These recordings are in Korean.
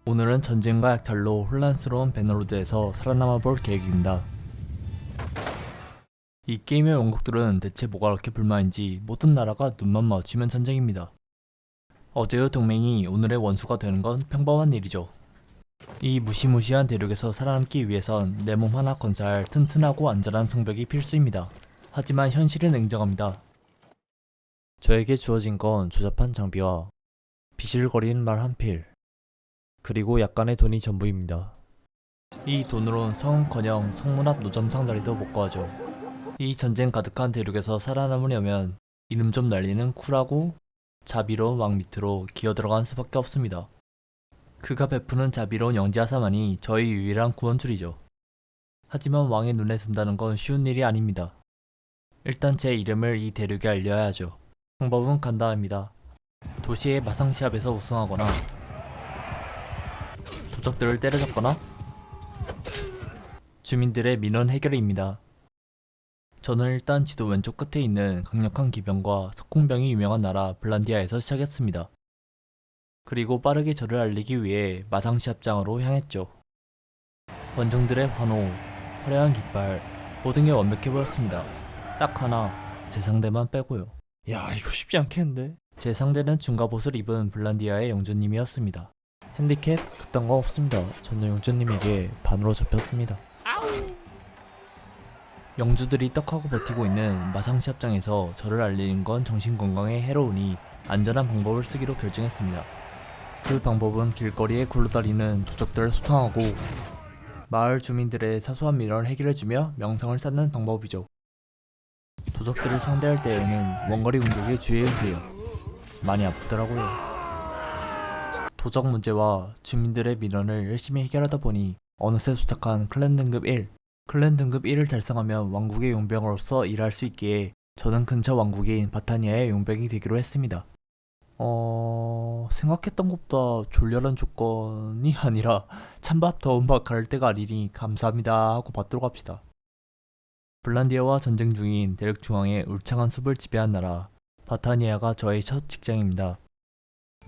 오늘은 전쟁과 약탈로 혼란스러운 배너로드에서 살아남아 볼 계획입니다. 이 게임의 원곡들은 대체 뭐가 그렇게 불만인지 모든 나라가 눈만 마주치면 전쟁입니다. 어제의 동맹이 오늘의 원수가 되는 건 평범한 일이죠. 이 무시무시한 대륙에서 살아남기 위해선 내 몸 하나 건사할 튼튼하고 안전한 성벽이 필수입니다. 하지만 현실은 냉정합니다. 저에게 주어진 건 조잡한 장비와 비실거리는 말 한 필, 그리고 약간의 돈이 전부입니다. 이 돈으론 성은커녕 성문 앞 노점상 자리도 못 구하죠. 이 전쟁 가득한 대륙에서 살아남으려면 이름 좀 날리는 쿨하고 자비로운 왕 밑으로 기어들어간 수밖에 없습니다. 그가 베푸는 자비로운 영지하사만이 저희 유일한 구원줄이죠. 하지만 왕의 눈에 든다는 건 쉬운 일이 아닙니다. 일단 제 이름을 이 대륙에 알려야 하죠. 방법은 간단합니다. 도시의 마상시합에서 우승하거나 도적들을 때려잡거나 주민들의 민원 해결입니다. 저는 일단 지도 왼쪽 끝에 있는 강력한 기병과 석궁병이 유명한 나라 블란디아에서 시작했습니다. 그리고 빠르게 저를 알리기 위해 마상시합장으로 향했죠. 원정들의 환호, 화려한 깃발, 모든 게 완벽해 보였습니다. 딱 하나, 제 상대만 빼고요. 야, 이거 쉽지 않겠는데? 제 상대는 중갑옷을 입은 블란디아의 영주님이었습니다. 핸디캡? 그딴 거 없습니다. 저는 영주님에게 반으로 잡혔습니다. 영주들이 떡하고 버티고 있는 마상시합장에서 저를 알리는 건 정신건강에 해로우니 안전한 방법을 쓰기로 결정했습니다. 그 방법은 길거리에 굴러다니는 도적들을 소탕하고 마을 주민들의 사소한 민원을 해결해주며 명성을 쌓는 방법이죠. 도적들을 상대할 때에는 원거리 공격에 주의해주세요. 많이 아프더라고요. 도적 문제와 주민들의 민원을 열심히 해결하다 보니 어느새 도착한 클랜 등급 1. 클랜 등급 1을 달성하면 왕국의 용병으로서 일할 수 있기에 저는 근처 왕국인 바타니아의 용병이 되기로 했습니다. 생각했던 것보다 졸렬한 조건이 아니라 찬밥 더운 밥 가를 때가 아니니 감사합니다 하고 받도록 합시다. 블란디아와 전쟁 중인 대륙 중앙의 울창한 숲을 지배한 나라 바타니아가 저의 첫 직장입니다.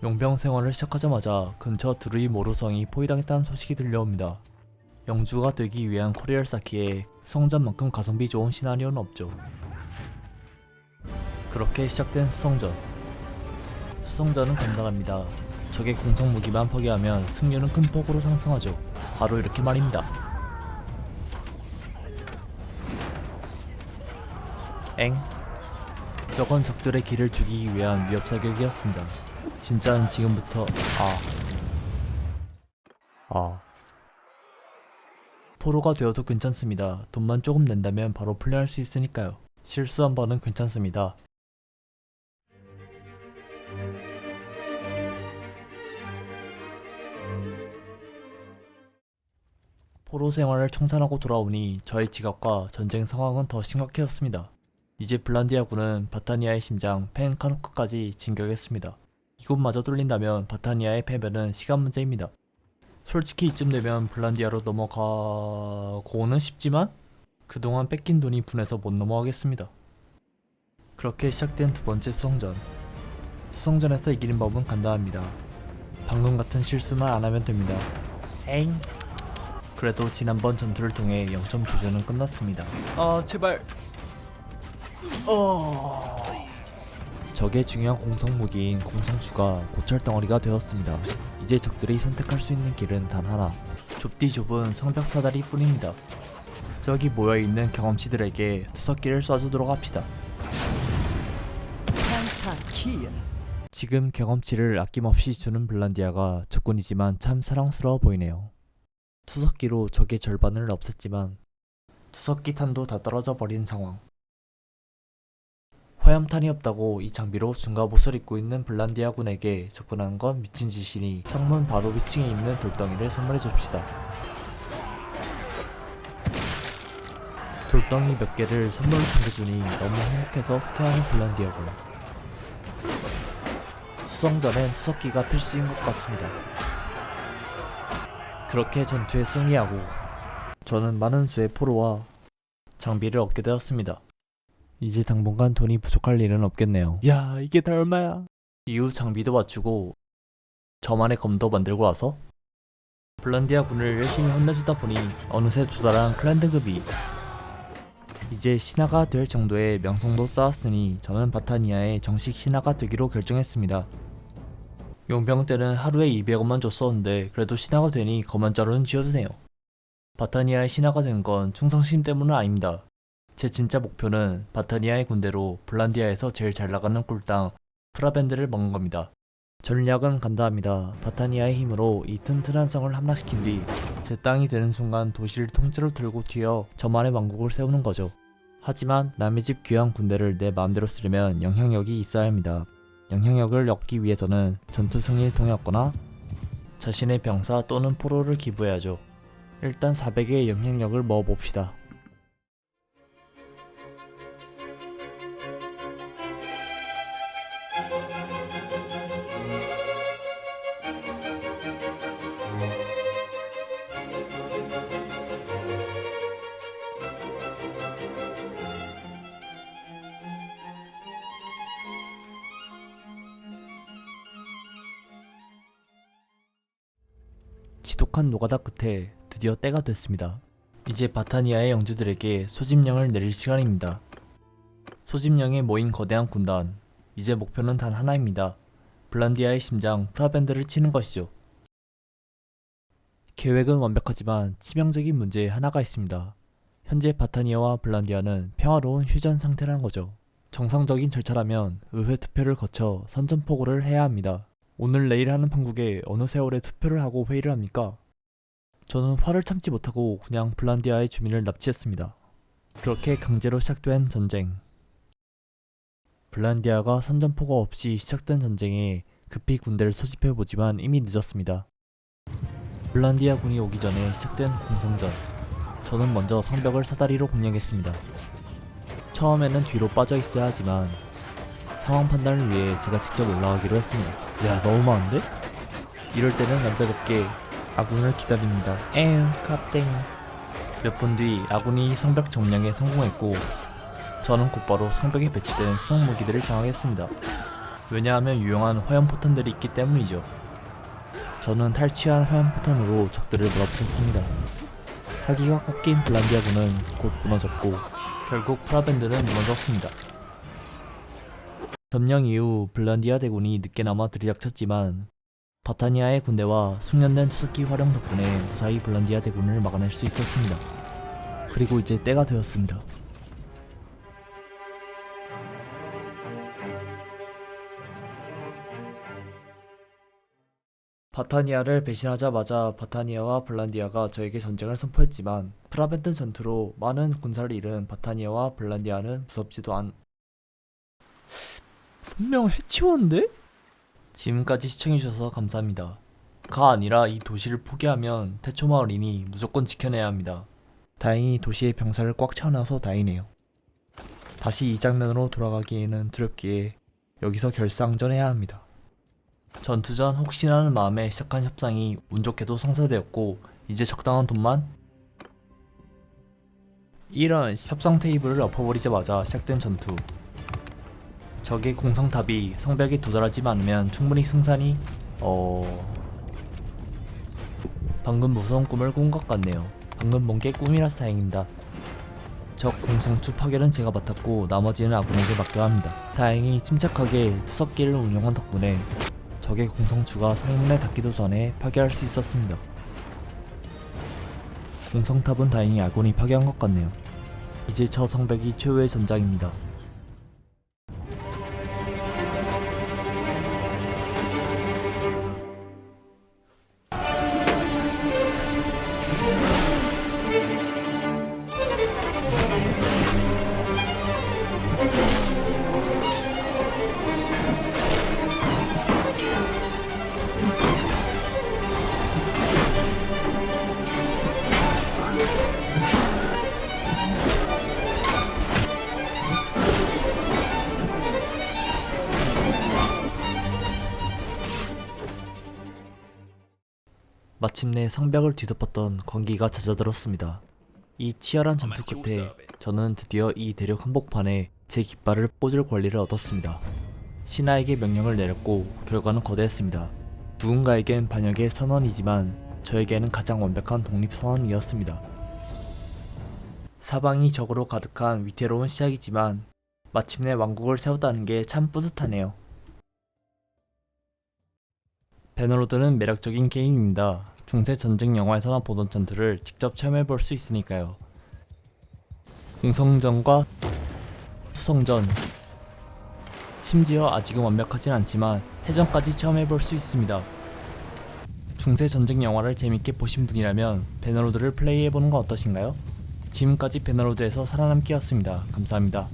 용병 생활을 시작하자마자 근처 드루이 모로성이 포위당했다는 소식이 들려옵니다. 영주가 되기 위한 커리어를 쌓기에 수성전만큼 가성비 좋은 시나리오는 없죠. 그렇게 시작된 수성전. 수성전은 간단합니다. 적의 공성 무기만 포기하면 승률은 큰 폭으로 상승하죠. 바로 이렇게 말입니다. 엥? 저건 적들의 길을 죽이기 위한 위협 사격이었습니다. 진짜는 지금부터 포로가 되어도 괜찮습니다. 돈만 조금 낸다면 바로 풀려날 수 있으니까요. 실수 한 번은 괜찮습니다. 포로 생활을 청산하고 돌아오니 저의 지갑과 전쟁 상황은 더 심각해졌습니다. 이제 블란디아군은 바타니아의 심장 펜카노크까지 진격했습니다. 이곳마저 뚫린다면 바타니아의 패배는 시간 문제입니다. 솔직히 이쯤 되면 블란디아로 넘어가고는 싶지만 그동안 뺏긴 돈이 분해서 못 넘어가겠습니다. 그렇게 시작된 두 번째 수성전. 수성전에서 이기는 법은 간단합니다. 방금 같은 실수만 안 하면 됩니다. 에잉. 그래도 지난번 전투를 통해 0점 조전은 끝났습니다. 제발. 적의 중요한 공성무기인 공성추가 고철덩어리가 되었습니다. 이제 적들이 선택할 수 있는 길은 단 하나. 좁디 좁은 성벽 사다리 뿐입니다. 저기 모여있는 경험치들에게 투석기를 쏴주도록 합시다. 지금 경험치를 아낌없이 주는 블란디아가 적군이지만 참 사랑스러워 보이네요. 투석기로 적의 절반을 없앴지만 투석기 탄도 다 떨어져 버린 상황. 화염탄이 없다고 이 장비로 중갑옷을 입고 있는 블란디아 군에게 접근하는 건 미친 짓이니 성문 바로 위층에 있는 돌덩이를 선물해 줍시다. 돌덩이 몇 개를 선물로 챙겨주니 너무 행복해서 후퇴하는 블란디아 군. 수성전엔 투석기가 필수인 것 같습니다. 그렇게 전투에 승리하고 저는 많은 수의 포로와 장비를 얻게 되었습니다. 이제 당분간 돈이 부족할 일은 없겠네요. 야, 이게 다 얼마야? 이후 장비도 맞추고 저만의 검도 만들고 와서 블란디아 군을 열심히 혼내주다 보니 어느새 도달한 클랜 등급이. 이제 신하가 될 정도의 명성도 쌓았으니 저는 바타니아의 정식 신하가 되기로 결정했습니다. 용병 때는 하루에 200원만 줬었는데 그래도 신하가 되니 검은 자루는 쥐어드네요. 바타니아의 신하가 된 건 충성심 때문은 아닙니다. 제 진짜 목표는 바타니아의 군대로 블란디아에서 제일 잘 나가는 꿀당 프라벤드를 먹는 겁니다. 전략은 간단합니다. 바타니아의 힘으로 이 튼튼한 성을 함락시킨 뒤 제 땅이 되는 순간 도시를 통째로 들고 튀어 저만의 왕국을 세우는 거죠. 하지만 남의 집 귀한 군대를 내 마음대로 쓰려면 영향력이 있어야 합니다. 영향력을 얻기 위해서는 전투 승리를 통하거나 자신의 병사 또는 포로를 기부해야죠. 일단 400의 영향력을 모아봅시다. 지독한 노가다 끝에 드디어 때가 됐습니다. 이제 바타니아의 영주들에게 소집령을 내릴 시간입니다. 소집령에 모인 거대한 군단. 이제 목표는 단 하나입니다. 블란디아의 심장 프라벤드를 치는 것이죠. 계획은 완벽하지만 치명적인 문제 하나가 있습니다. 현재 바타니아와 블란디아는 평화로운 휴전 상태라는 거죠. 정상적인 절차라면 의회 투표를 거쳐 선전포고를 해야 합니다. 오늘 내일 하는 판국에 어느 세월에 투표를 하고 회의를 합니까? 저는 화를 참지 못하고 그냥 블란디아의 주민을 납치했습니다. 그렇게 강제로 시작된 전쟁. 블란디아가 선전포고 없이 시작된 전쟁에 급히 군대를 소집해보지만 이미 늦었습니다. 블란디아 군이 오기 전에 시작된 공성전. 저는 먼저 성벽을 사다리로 공략했습니다. 처음에는 뒤로 빠져 있어야 하지만 상황 판단을 위해 제가 직접 올라가기로 했습니다. 야, 너무 많은데? 이럴 때는 남자답게 아군을 기다립니다. 에휴, 갑쟁이. 몇 분 뒤 아군이 성벽 점령에 성공했고 저는 곧바로 성벽에 배치된 수송 무기들을 장악했습니다. 왜냐하면 유용한 화염포탄들이 있기 때문이죠. 저는 탈취한 화염포탄으로 적들을 몰아붙였습니다. 사기가 꺾인 블란디아군은 곧 무너졌고 결국 프라벤드는 무너졌습니다. 점령 이후 블란디아 대군이 늦게나마 들이닥쳤지만 바타니아의 군대와 숙련된 투석기 활용 덕분에 무사히 블란디아 대군을 막아낼 수 있었습니다. 그리고 이제 때가 되었습니다. 바타니아를 배신하자마자 바타니아와 블란디아가 저에게 전쟁을 선포했지만 프라벤드 전투로 많은 군사를 잃은 바타니아와 블란디아는 무섭지도 않... 분명 해치웠는데? 지금까지 시청해주셔서 감사합니다. 가 아니라 이 도시를 포기하면 태초마을이니 무조건 지켜내야 합니다. 다행히 도시의 병사를 꽉 채워놔서 다행이네요. 다시 이 장면으로 돌아가기에는 두렵기에 여기서 결사항전해야 합니다. 전투 전 혹시나는 마음에 시작한 협상이 운 좋게도 성사되었고 이제 적당한 돈만? 이런 협상 테이블을 엎어버리자마자 시작된 전투. 적의 공성탑이 성벽에 도달하지 않으면 충분히 승산이... 방금 무서운 꿈을 꾼 것 같네요. 방금 본 게 꿈이라서 다행입니다. 적 공성투 파괴는 제가 맡았고 나머지는 아군에게 맡겨야 합니다. 다행히 침착하게 투석기를 운영한 덕분에 적의 공성추가 성문에 닿기도 전에 파괴할 수 있었습니다. 공성탑은 다행히 아군이 파괴한 것 같네요. 이제 저 성벽이 최후의 전장입니다. 마침내 성벽을 뒤덮었던 건기가 잦아들었습니다. 이 치열한 전투 끝에 저는 드디어 이 대륙 한복판에 제 깃발을 꽂을 권리를 얻었습니다. 신하에게 명령을 내렸고 결과는 거대했습니다. 누군가에겐 반역의 선언이지만 저에게는 가장 완벽한 독립선언이었습니다. 사방이 적으로 가득한 위태로운 시작이지만 마침내 왕국을 세웠다는 게 참 뿌듯하네요. 배너로드는 매력적인 게임입니다. 중세 전쟁 영화에서나 보던 전투를 직접 체험해볼 수 있으니까요. 공성전과 수성전, 심지어 아직은 완벽하진 않지만 해전까지 체험해볼 수 있습니다. 중세 전쟁 영화를 재밌게 보신 분이라면 배너로드를 플레이해보는 건 어떠신가요? 지금까지 배너로드에서 살아남기였습니다. 감사합니다.